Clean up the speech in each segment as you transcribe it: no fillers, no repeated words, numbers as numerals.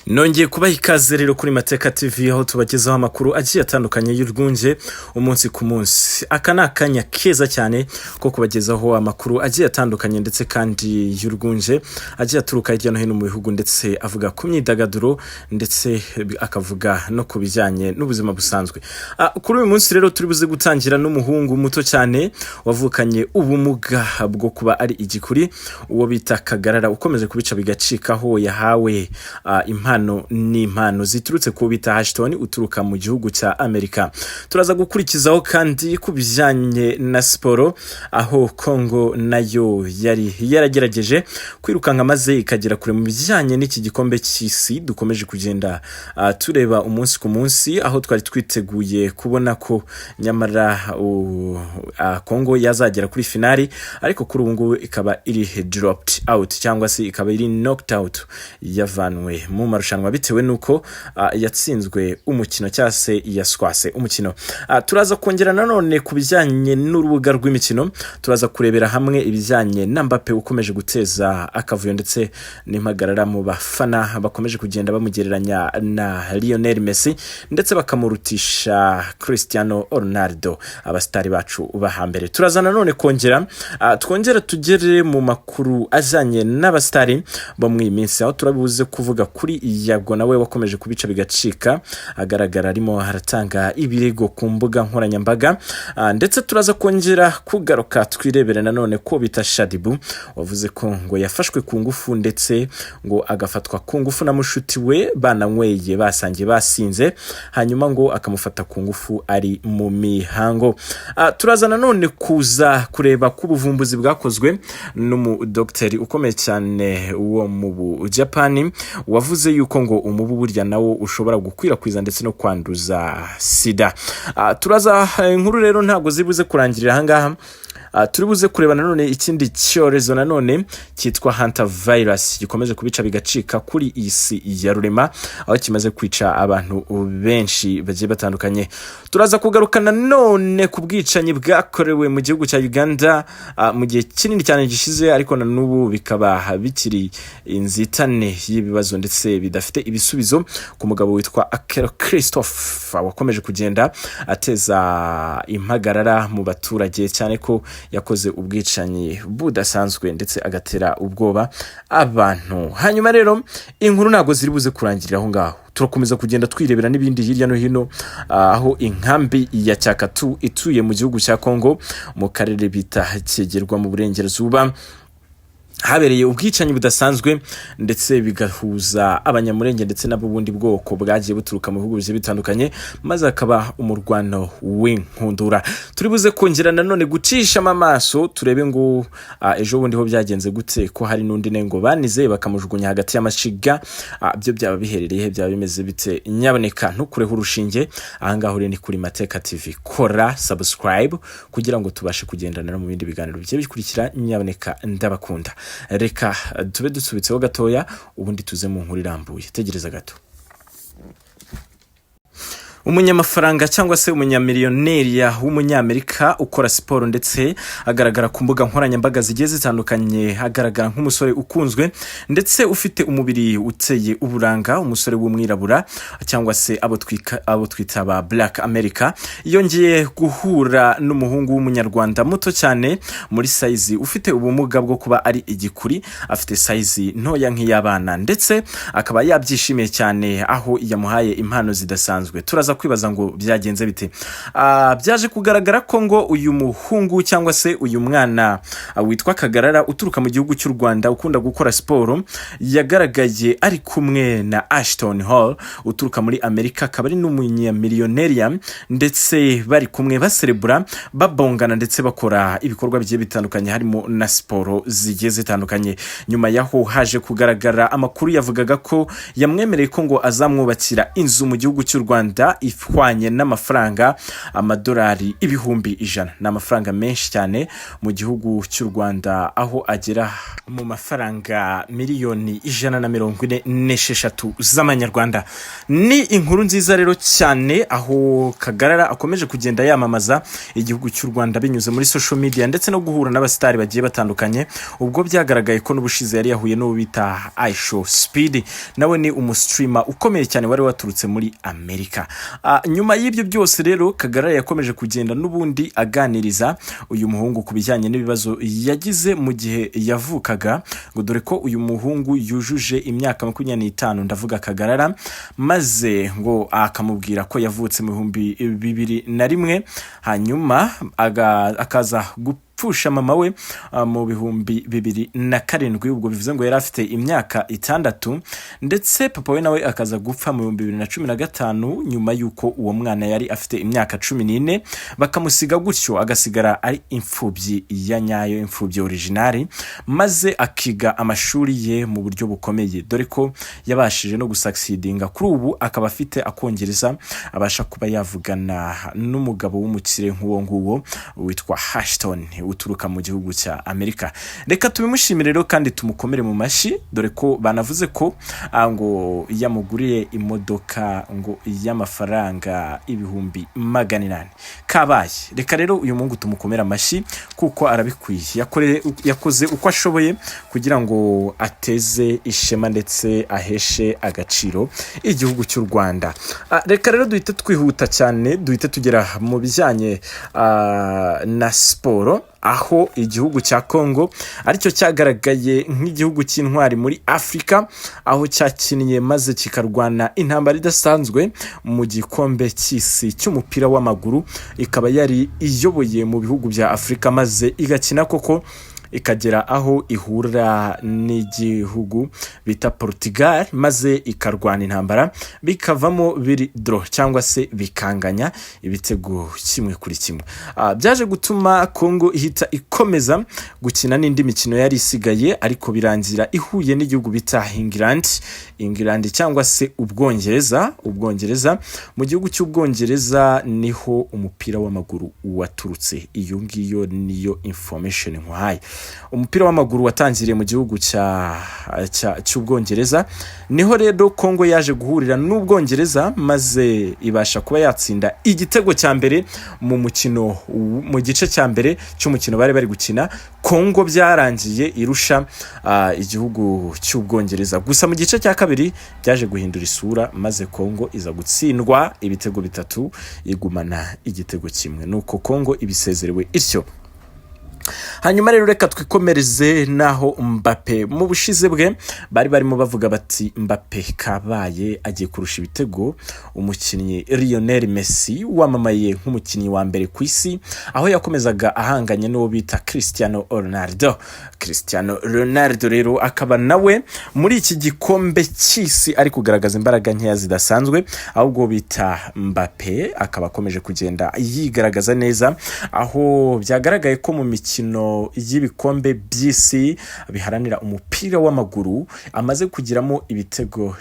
Nongeye kubaha ikaze rero kuri Mateka TV aho tubagezaho amakuru agiye atandukanye y'urwunge umunsi ku munsi. Aka ni akanya keza cyane ko kubagezaho amakuru agiye atandukanye ndetse kandi y'urwunge agiye aturuka hirya no hino mu bihugu ndetse avuga ku myidagaduro ndetse akavuga no ku bijyanye n'ubuzima busanzwe. Kuri uyu munsi rero turi buze gutangira n'umuhungu muto cyane wavukanye ubumuga bwo kuba ari igikuri, uwo bita Kagarara, ukomeje kubica bigacikaho yahawe impano ziturutse ku bita Ashton uturuka mu gihugu cya Amerika. Turaza gukurikizaho kandi ku bijyanye na siporo, aho Congo nayo yari yaragerageje kwirukanka maze ikagera kure mu bijyanye n'iki gikombe cy'isi dukomeje kugenda tureba umunsi ku munsi, aho twari twiteguye kubona ko nyamara Congo yazagera kuri finali, ariko kuri ubu ngubu ikaba iri dropped out cyangwa se ikaba iri knocked out, yavanwe mu marushanwa bitewe nuko yatsinzwe umukino cyangwa se yaswase umukino. Turaza kongera nanone ku bijyanye n'urubuga rw'imikino, turaza kurebera hamwe ibijyanye na Mbappe ukomeje guteza akavuyo ndetse n'impagarara mu bafana bakomeje kugenda bamugereranya na Lionel Messi ndetse bakamurutisha Cristiano Ronaldo, abastari bacu bahambere. Turaza nanone twongera tugere mu makuru ajyanye n'abastari bo mu iminsi, aho turabuze kuvuga kuri Yago nawe wakomeje kubica bigacika, agaragara arimo haratanga ibirego ku mbuga nkoranyambaga, ndetse turaza kongera kugaruka twirebere nanone ko bita Shadibu wavuze ko ngo yafashwe ku ngufu ndetse ngo agafatwa ku ngufu na mushuti we bananyweye basangiye basinze, hanyuma ngo akamufata ku ngufu ari mu mihango. Turaza nanone kuza kureba ku buvumbuzi bwakozwe n'umudokiteri ukomeye cyane wo mu Japan wavuze yuko ngo umubu burya nawo ushobora gukwirakwiza ndetse no kwanduza sida. Turaza inkuru rero ntabwo zibuze kurangirira ahangaha. Turibuze kureba nanone ikindi cyorezo nanone cyitwa Hunter virus gikomeje kubica bigacika kuri isi ya rurema, aho kimaze kwica abantu benshi bagiye batandukanye. Turaza kugaruka nanone ku bwicanyi bwakorewe mu gihugu cya Uganda mu gihe kinini cyane gishize, ariko na n'ubu bikaba bikiri inzitane y'ibibazo ndetse bidafite ibisubizo ku mugabo witwa Akero Christophe wakomeje kugenda ateza impagarara mu baturage, cyane ko yakoze ubwicanyi budasanzwe ndetse agatera ubwoba abantu. Hanyuma rero inkuru ntago ziri buze kurangirira aho ngaho, turakomeza kugenda twirebera n'ibindi hirya no hino, aho inkambi ya Cyakatu ituye mu gihugu cya Congo mu karere bita Cyegerwa mu burengerazuba habereye ubwicanyi budasanzwe ndetse bigahuza abanyamurenge ndetse n'abubundi bwoko bwagiye buturuka mu bihugu bigiye bitandukanye, maze akaba umurwano w'inkundura. Turibuze kongera nanone gucisha amaso turebe ngo ejo bundi ho byagenze gute, ko hari n'undi nengo banize bakamujugunya hagati y'amashiga, byo byaba biherereye he, byaba bimeze bite? Nyaboneka ntukureho urushinge ahangaho rero ni kuri Mateka TV, kora subscribe kugira ngo tubashe kugendana mu bindi biganiro bigiye bikurikira. Nyaboneka ndabakunda. Reka tube dusubitseho gatoya ubundi tuze mu nkuru irambuye. Tegereza gato. Umunyamafaranga cyangwa se umunyamiliyoneri w'umunyamerika ukora siporo ndetse agaragara ku mbuga nkoranyambaga zigiye zitandukanye, agaragara nk'umusore ukunzwe ndetse ufite umubiri uteye uburanga, umusore w'umwirabura cyangwa se abo twita ba Black America, yongeye guhura n'umuhungu w'umunyarwanda muto cyane muri size ufite ubumuga bwo kuba ari igikuri, afite size ntoya nk'iyabana ndetse akaba yabyishimiye cyane aho yamuhaye impano zidasanzwe. Turaza kwibaza ngo byagenze bite. Byaje kugaragara ko ngo uyu muhungu cyangwa se uyu mwana witwa Kagarara uturuka mu gihugu cy'u Rwanda ukunda gukora siporo, yagaragaye ari kumwe na Ashton uturuka muri Amerika, akaba ari n'umunyamiliyoneri ndetse bari kumwe baserebura babongana ndetse bakora ibikorwa bigiye bitandukanye harimo na siporo zigiye zitandukanye. Nyuma yaho haje kugaragara amakuru yavugaga ko yamwemereye ko ngo azamwubakira inzu mu gihugu cy'u Rwanda ihwanye n'amafaranga amadorari ibihumbi 100. Ni amafaranga menshi cyane mu gihugu cy'u Rwanda, aho agera mu mafaranga miliyoni 146 z'amanyarwanda. Ni inkuru nziza rero cyane, aho Kagarara akomeje kugenda yamamaza igihugu cy'u Rwanda binyuze muri social media ndetse no guhura n'abastari bagiye batandukanye. Ubwo byagaragaye ko n'ubushize yari yahuye n'uwo bita Aisho Speed, nawe ni umustreamer ukomeye cyane wari waturutse muri Amerika. Nyuma y'ibyo byose rero Kagarara yakomeje kugenda n'ubundi aganiriza uyu muhungu ku bijyanye n'ibibazo yagize mu gihe yavukaga, ngo dore ko uyu muhungu yujuje imyaka 25, ndavuga Kagarara, maze ngo akamubwira ko yavutse mu 2001, hanyuma akaza gupfusha mama we mu 2007. Ubwo bivuze ngo yari afite imyaka 6, ndetse papa we nawe akaza gupfa mu 2015 nyuma yuko uwo mwana yari afite imyaka 14, bakamusiga gutyo agasigara ari imfubyi ya nyayo, imfubyi originali, maze akiga amashuri ye mu buryo bukomeye, dore ko yabashije no gusucceedinga. Kuri ubu akaba afite akongereza, abasha kuba yavugana n'umugabo w'umukire nk'uwo nguwo witwa Ashton uturuka mu gihugu cya Amerika. Reka tubimushimire rero kandi tumukomere mu mashi, dore ko banavuze ko ngo yamuguriye imodoka ngo y'amafaranga 800,000 kabaye. Reka rero uyu mungu tumukomera amashi kuko arabikwiye, yakoze uko ashoboye kugira ngo ateze ishema ndetse aheshe agaciro igihugu cy'u Rwanda. Reka rero duhite twihuta cyane, duhite tugera mu bijyanye na siporo, aho igihugu cya Congo aricyo cyagaragaye nk'igihugu cy'intwari muri Afrika, aho cyakinnye maze kikarwana intambara idasanzwe mu gikombe cy'isi cy'umupira w'amaguru. Ikaba yari iyoboye mu bihugu bya Afrika, maze igakina koko ikagera aho ihura n'igihugu bita Portugal, maze ikarwana intambara, bikavamo biri draw cyangwa se bikanganya ibitego 1-1. Byaje gutuma Congo ihita ikomeza gukina n'indi mikino yari isigaye, ariko birangira ihuye n'igihugu bita England cyangwa se Ubwongereza. Mu gihugu cy'Ubwongereza niho umupira w'amaguru waturutse. Iyo ngiyo niyo information nkwaye. Umupira w'amaguru watangiriye mu gihugu cy'Ubwongereza, niho rero Congo yaje guhurira n'Ubwongereza, maze ibasha kuba yatsinda igitego cya mbere mu gice cya mbere cy'umukino bari gukina. Congo byarangiye irusha igihugu cy'Ubwongereza, gusa mu gice cya kabiri byaje guhindura isura, maze Congo iza gutsindwa ibitego 3, igumana igitego 1, nuko Congo ibisezerewe ityo. Hanyuma rero reka twikomereze naho Mbappe mu bushize bwe bari barimo bavuga bati Mbappe kabaye agiye kurusha ibitego umukinnyi Lionel Messi wamamaye nk'umukinnyi wa mbere ku isi, aho yakomezaga ahanganye n'uwo bita Cristiano Ronaldo rero akaba nawe muri iki gikombe cy'isi ari kugaragaza imbaraga nkeya zidasanzwe, ahubwo bita Mbappe akaba akomeje kugenda yigaragaza neza, aho byagaragaye ko mu mikino y'ibikombe by'isi biharanira umupira w'amaguru amaze kugiramo ibitego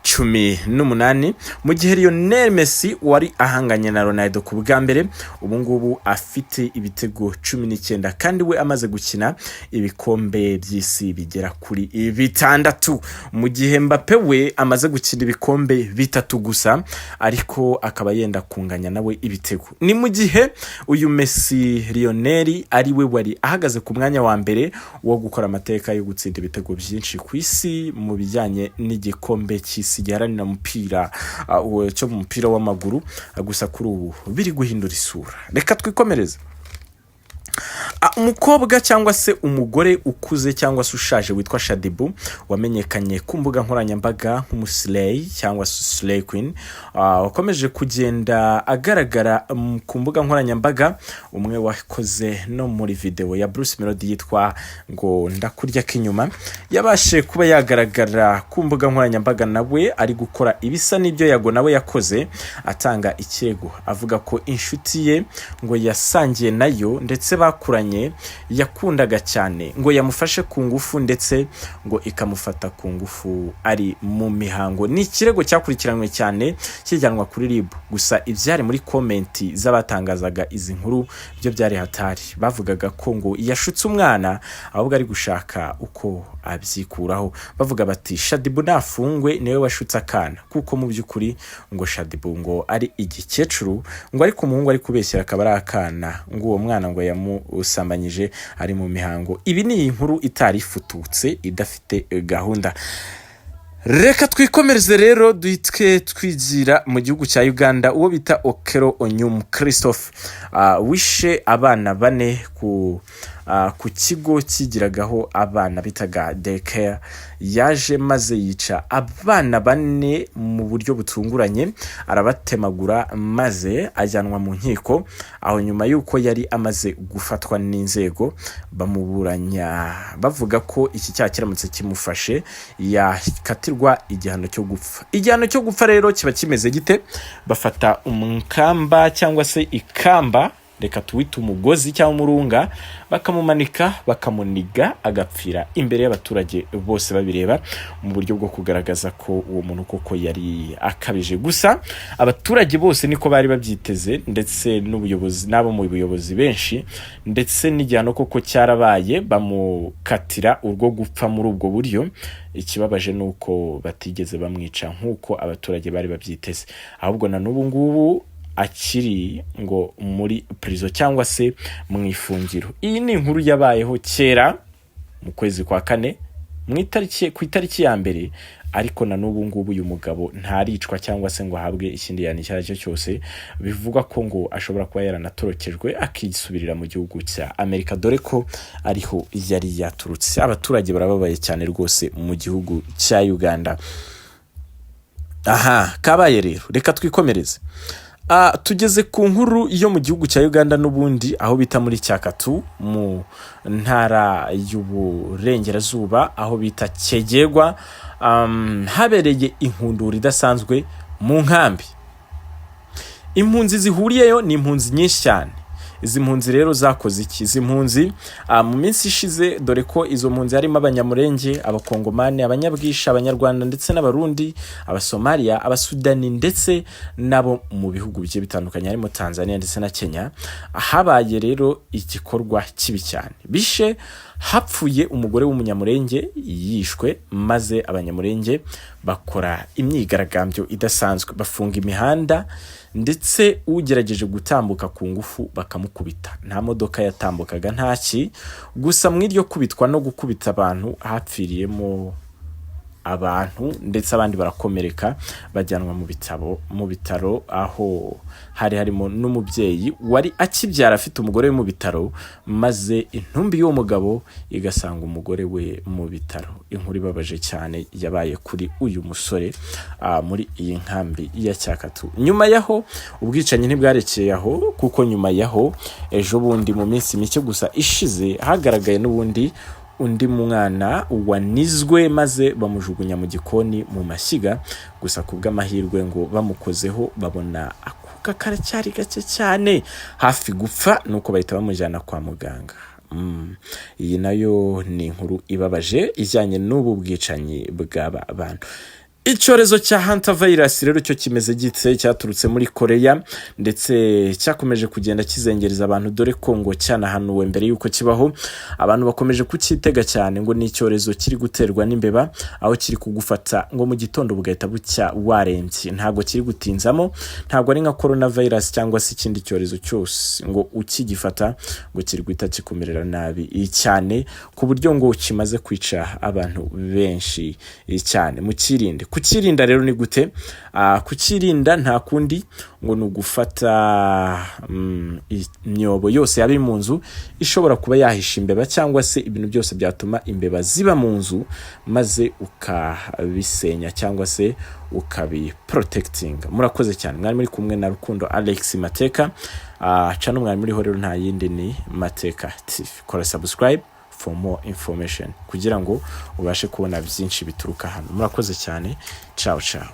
18, mu gihe Lionel Messi wari ahanganye na Ronaldo ku bwa mbere, ubu ngubu afite ibitego 19, kandi we amaze gukina ibikombe by'isi bigera kuri 6, mu gihe Mbappe we amaze gukina ibikombe 3 gusa, ariko akaba yenda kunganya nawe ibitego. Ni mu gihe uyu Messi Lionel ari we wari ahagaze ku mwanya wa mbere wo gukora amateka yo gutsinda ibitego byinshi ku isi mu bijyanye n'igikombe cy'isi giharanira umupira cyo mu mupira w'amaguru, gusa kuri ubu biri guhindura isura. Reka twikomereze. Umukobwa cyangwa se umugore ukuze cyangwa se ushaje witwa Shadibu wamenyekanye ku mbuga nkoranyambaga nk'umuslay cyangwa slay queen, wakomeje kugenda agaragara ku mbuga nkoranyambaga. Umwe wakoze no muri video ya Bruce Melody yitwa ngo ndakurya k'inyuma, yabashe kuba yagaragara ku mbuga nkoranyambaga nawe ari gukora ibisa n'ibyo Yago nawe yakoze, atanga ikirego avuga ko inshuti ye ngo yasangiye nayo ndetse bakuranye batandukanye yakundaga cyane ngo yamufashe ku ngufu ndetse ngo ikamufata ku ngufu ari mu mihango. Ni ikirego cyakurikiranywe cyane kijyanwa kuri RIB, gusa ibyari muri komenti z'abatangazaga izi nkuru byo byari hatari. Bavugaga ko ngo yashutse umwana ahubwo ari gushaka uko abyikuraho, bavuga bati Shadibu nafungwe niwe washutse akana, kuko mu by'ukuri ngo Shadibu ngo ari igikecuru, ngo ariko umuhungu ari kubeshyira akaba ari akana, ngo uwo mwana ngo yamusambanyije ari mu mihango. Ibi ni inkuru itari ifututse idafite gahunda. Reka twikomereze rero duhitwe twigira mu gihugu cya Uganda. Uwo bita Okero Onyum Christophe wishe abana bane ku kigo kigiragaho abana bitaga daycare, yaje maze yica abana bane mu buryo butunguranye, arabatemagura maze ajyanwa mu nkiko. Aho nyuma yuko yari amaze gufatwa n'inzego bamuburanya bavuga ko iki cyaha kiramutse kimufashe yakatirwa igihano cyo gupfa. Igihano cyo gupfa rero kiba kimeze gite? Bafata umukamba cyangwa se ikamba, reka tuwite umugozi cyangwa umurunga, bakamumanika bakamuniga agapfira imbere y'abaturage bose babireba, mu buryo bwo kugaragaza ko uwo muntu koko yari akabije. Gusa abaturage bose niko bari babyiteze, ndetse n'ubuyobozi nabo mu buyobozi benshi, ndetse n'igihano koko cyarabaye, bamukatira urwo gupfa muri ubwo buryo. Ikibabaje nuko batigeze bamwica nkuko abaturage bari babyiteze, ahubwo na n'ubu ngubu akiri ngo muri prison cyangwa se mu ifungiro. Iyi ni inkuru yabayeho kera mu kwezi kwa kane ku itariki ya mbere, ariko na n'ubu ngubu uyu mugabo ntaricwa cyangwa se ngo ahabwe ikindi yani cyaracyo cyose. Bivuga ko ngo ashobora kuba yaranatorokejwe akisubirira mu gihugu cya Amerika, dore ko ariho yari yaturutse. Abaturage barababaye cyane rwose mu gihugu cya Uganda. Kabaye rero, reka twikomereze. Tugeze ku nkuru yo mu gihugu cya Uganda n'ubundi, aho bita muri Cyakatu mu ntara y'uburengerazuba, aho bita Kyegerwa. Habereye inkundura idasanzwe mu nkambi. Impunzi zihuriyeyo ni impunzi nyinshi cyane. Izi mpunzi rero zakoze iki? Izi mpunzi mu minsi ishize, dore ko izo mpunzi harimo abanyamurenge, abakongomani, abanyabwisha, abanyarwanda ndetse n'abarundi, abasomalia, abasudani ndetse nabo mu bihugu bigiye bitandukanye harimo Tanzania ndetse na Kenya. Habaye rero igikorwa kibi cyane. Bishe hapfuye umugore w'umunyamurenge yishwe, maze abanyamurenge bakora imyigaragambyo idasanzwe, bafunga imihanda, ndetse ugerageje gutambuka ku ngufu bakamukubita. Nta modoka yatambukaga ntaki, gusa mw'iryo kubitwa no gukubita abantu hapfiriyemo abantu, ndetse abandi barakomereka bajyanwa mu bitaro, aho hari harimo n'umubyeyi wari akibyara afite umugore we mu bitaro, maze intumbi y'uwo mugabo igasanga umugore we mu bitaro. Inkuru ibabaje cyane yabaye kuri uyu musore muri iyi nkambi ya Cyakatu. Nyuma yaho ubwicanyi ntibwarekeye aho, kuko nyuma yaho ejo bundi mu minsi mike gusa ishize hagaragaye n'ubundi undi mwana wanizwe, maze bamujugunya mu gikoni mu mashyiga. Gusa kubw'amahirwe ngo bamukozeho babona akuka karacyari gake cyane hafi gupfa, nuko bahita bamujyana kwa muganga. Iyi nayo ni inkuru ibabaje ijyanye n'ubu bwicanyi bw'aba bantu. Icyorezo cya hantavirus rero cyo kimeze gitse, cyaturutse muri Korea ndetse cyakomeje kugenda kizengereza abantu, dore ko ngo cyanahanuwe mbere yuko kibaho. Abantu bakomeje kucyitega cyane, ngo ni icyorezo kiri guterwa n'imbeba, aho kiri kugufata ngo mu gitondo bugahita bucya warembye. Ntago kiri gutinzamo, ntago ari nka coronavirus cyangwa se ikindi cyorezo cyose ngo ukigifata ngo kiri guhita kikumerera nabi cyane, ku buryo ngo kimaze kwica abantu benshi cyane. Mukirinde. Kukirinda rero ni gute? Kukirinda nta kundi ngo ni ugufata imyobo yose yabi mu nzu ishobora kuba yahisha imbeba, cyangwa se ibintu byose byatuma imbeba ziba mu nzu, maze ukabisenya cyangwa se ukabiprotecting. Murakoze cyane. Mwari muri kumwe na Rukundo Alex Mateka. Channel mwari muri ho rero nta yindi ni Mateka TV. Kora subscribe for more information kugira ngo ubashe kubona byinshi bituruka hano. Murakoze cyane. Ciao ciao.